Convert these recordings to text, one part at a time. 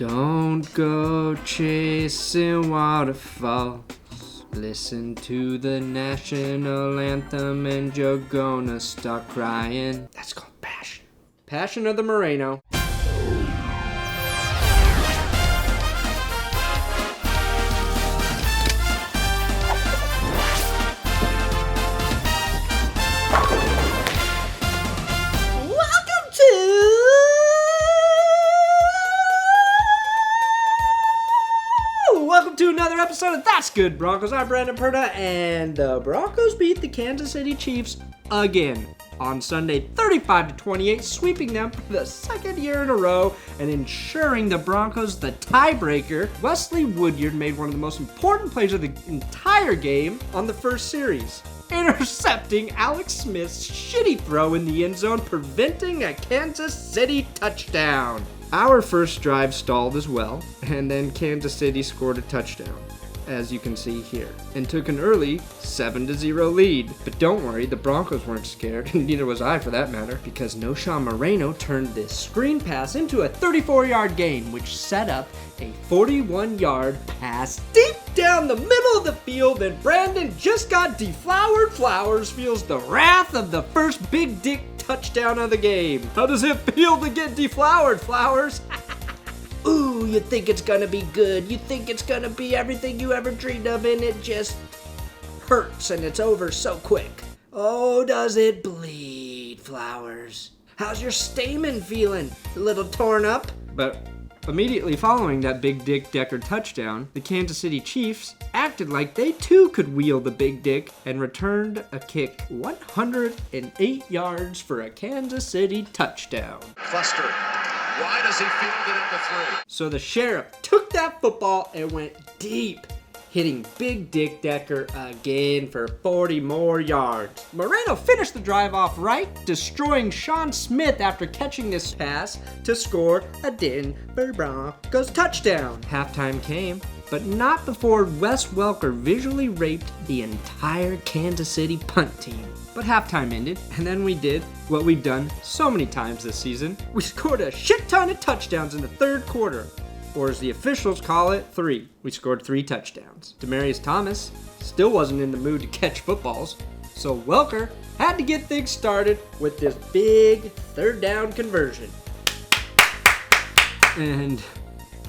Don't go chasing waterfalls. Listen to the national anthem and you're gonna start crying. That's called passion. Passion of the Moreno. Welcome to another episode of That's Good Broncos. I'm Brandon Perna, and the Broncos beat the Kansas City Chiefs again on Sunday, 35-28, sweeping them for the second year in a row and ensuring the Broncos the tiebreaker. Wesley Woodyard made one of the most important plays of the entire game on the first series, intercepting Alex Smith's shitty throw in the end zone, preventing a Kansas City touchdown. Our first drive stalled as well, and then Kansas City scored a touchdown, as you can see here, and took an early 7-0 lead. But don't worry, the Broncos weren't scared, and neither was I for that matter, because Knowshon Moreno turned this screen pass into a 34-yard gain, which set up a 41-yard pass deep down the middle of the field, and Brandon just got deflowered. Flowers feels the wrath of the first big dick touchdown of the game. How does it feel to get deflowered, Flowers? Ooh, you think it's gonna be good. You think it's gonna be everything you ever dreamed of, and it just hurts and it's over so quick. Oh, does it bleed, Flowers? How's your stamen feeling? A little torn up? But immediately following that big dick Decker touchdown, the Kansas City Chiefs acted like they too could wield the big dick and returned a kick 108 yards for a Kansas City touchdown. Cluster. Why does he field it at the 3? So the Sheriff took that football and went deep, hitting Big Dick Decker again for 40 more yards. Moreno finished the drive off right, destroying Sean Smith after catching this pass to score a Denver Broncos touchdown. Halftime came, but not before Wes Welker visually raped the entire Kansas City punt team. But halftime ended, and then we did what we've done so many times this season. We scored a shit ton of touchdowns in the third quarter. Or as the officials call it, 3. We scored 3 touchdowns. Demaryius Thomas still wasn't in the mood to catch footballs, so Welker had to get things started with this big third down conversion. And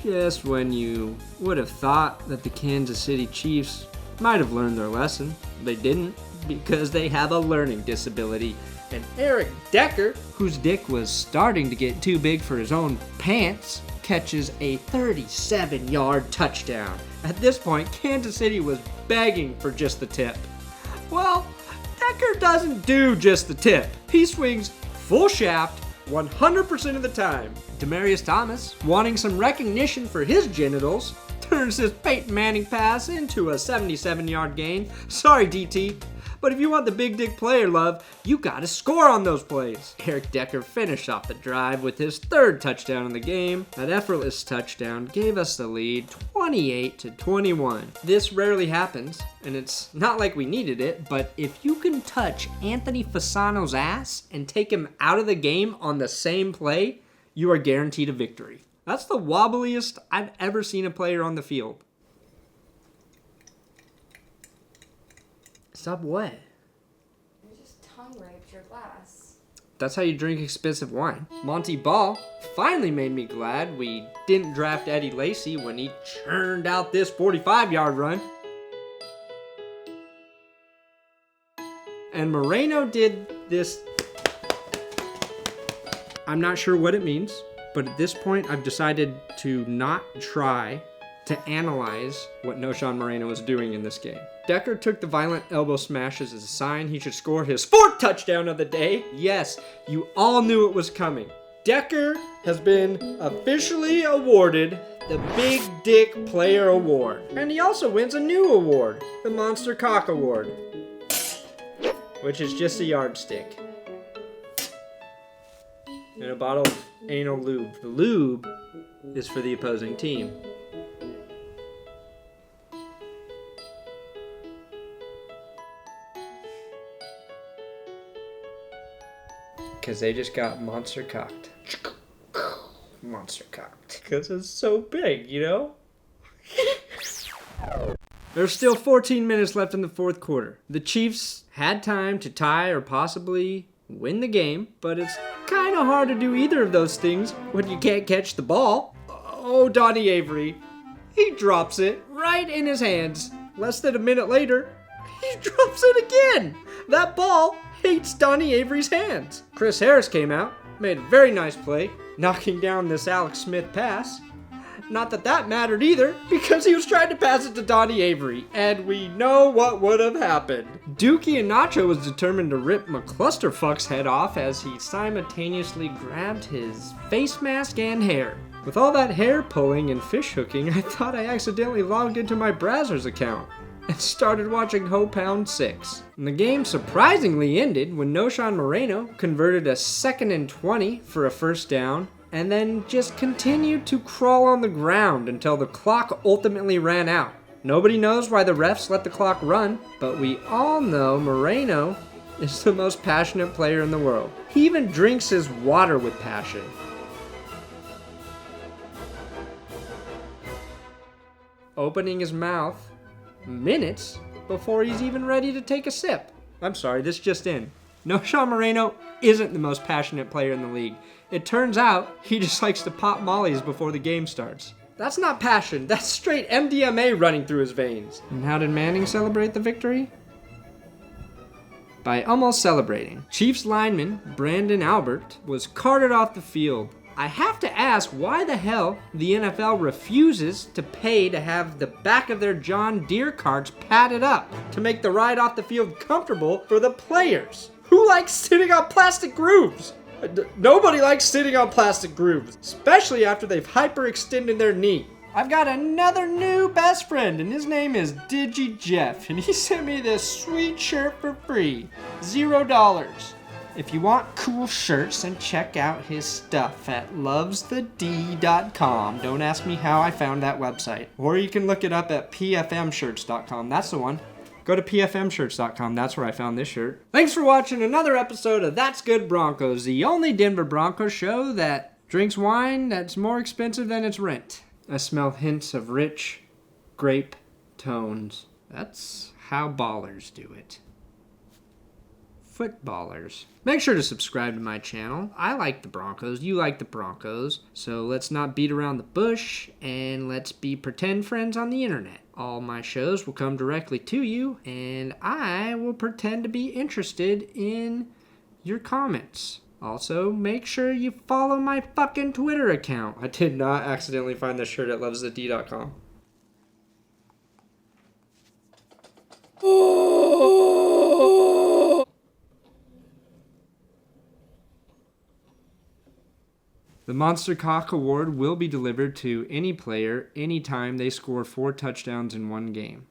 just when you would have thought that the Kansas City Chiefs might have learned their lesson, they didn't, because they have a learning disability. And Eric Decker, whose dick was starting to get too big for his own pants, catches a 37-yard touchdown. At this point, Kansas City was begging for just the tip. Well, Decker doesn't do just the tip. He swings full shaft 100% of the time. Demaryius Thomas, wanting some recognition for his genitals, turns his Peyton Manning pass into a 77-yard gain. Sorry, DT. But if you want the big dick player love, you gotta score on those plays. Eric Decker finished off the drive with his third touchdown in the game. That effortless touchdown gave us the lead 28-21. This rarely happens, and it's not like we needed it, but if you can touch Anthony Fasano's ass and take him out of the game on the same play, you are guaranteed a victory. That's the wobbliest I've ever seen a player on the field. Stop what? You just tongue raped your glass. That's how you drink expensive wine. Monty Ball finally made me glad we didn't draft Eddie Lacy when he churned out this 45-yard run. And Moreno did this. I'm not sure what it means, but at this point I've decided to not try to analyze what Knowshon Moreno was doing in this game. Decker took the violent elbow smashes as a sign he should score his 4th touchdown of the day. Yes, you all knew it was coming. Decker has been officially awarded the Big Dick Player Award. And he also wins a new award, the Monster Cock Award, which is just a yardstick and a bottle of anal lube. The lube is for the opposing team. Because they just got monster cocked. monster cocked. Because it's so big, you know? There's still 14 minutes left in the fourth quarter. The Chiefs had time to tie or possibly win the game, but it's kind of hard to do either of those things when you can't catch the ball. Oh, Donnie Avery. He drops it right in his hands. Less than a minute later, he drops it again. That ball hates Donnie Avery's hands. Chris Harris came out, made a very nice play, knocking down this Alex Smith pass. Not that that mattered either, because he was trying to pass it to Donnie Avery, and we know what would have happened. Dookie and Nacho was determined to rip McClusterfuck's head off as he simultaneously grabbed his face mask and hair. With all that hair pulling and fish hooking, I thought I accidentally logged into my Brazzers account and started watching Ho Pound 6. And the game surprisingly ended when Knowshon Moreno converted a 2nd and 20 for a first down, and then just continued to crawl on the ground until the clock ultimately ran out. Nobody knows why the refs let the clock run, but we all know Moreno is the most passionate player in the world. He even drinks his water with passion. Opening his mouth minutes before he's even ready to take a sip. I'm sorry, this just in. Knowshon Moreno isn't the most passionate player in the league. It turns out he just likes to pop mollies before the game starts. That's not passion, that's straight MDMA running through his veins. And how did Manning celebrate the victory? By almost celebrating. Chiefs lineman Brandon Albert was carted off the field. I have to ask why the hell the NFL refuses to pay to have the back of their John Deere carts padded up to make the ride off the field comfortable for the players. Who likes sitting on plastic grooves? Nobody likes sitting on plastic grooves, especially after they've hyperextended their knee. I've got another new best friend, and his name is Digi Jeff, and he sent me this sweet shirt for free, $0. If you want cool shirts, then check out his stuff at lovesthed.com. Don't ask me how I found that website. Or you can look it up at pfmshirts.com. That's the one. Go to pfmshirts.com. That's where I found this shirt. Thanks for watching another episode of That's Good Broncos, the only Denver Broncos show that drinks wine that's more expensive than its rent. I smell hints of rich grape tones. That's how ballers do it. Footballers. Make sure to subscribe to my channel. I like the Broncos. You like the Broncos. So let's not beat around the bush and let's be pretend friends on the internet. All my shows will come directly to you and I will pretend to be interested in your comments. Also, make sure you follow my fucking Twitter account. I did not accidentally find this shirt at lovesthed.com. The Monster Cock Award will be delivered to any player anytime they score 4 touchdowns in one game.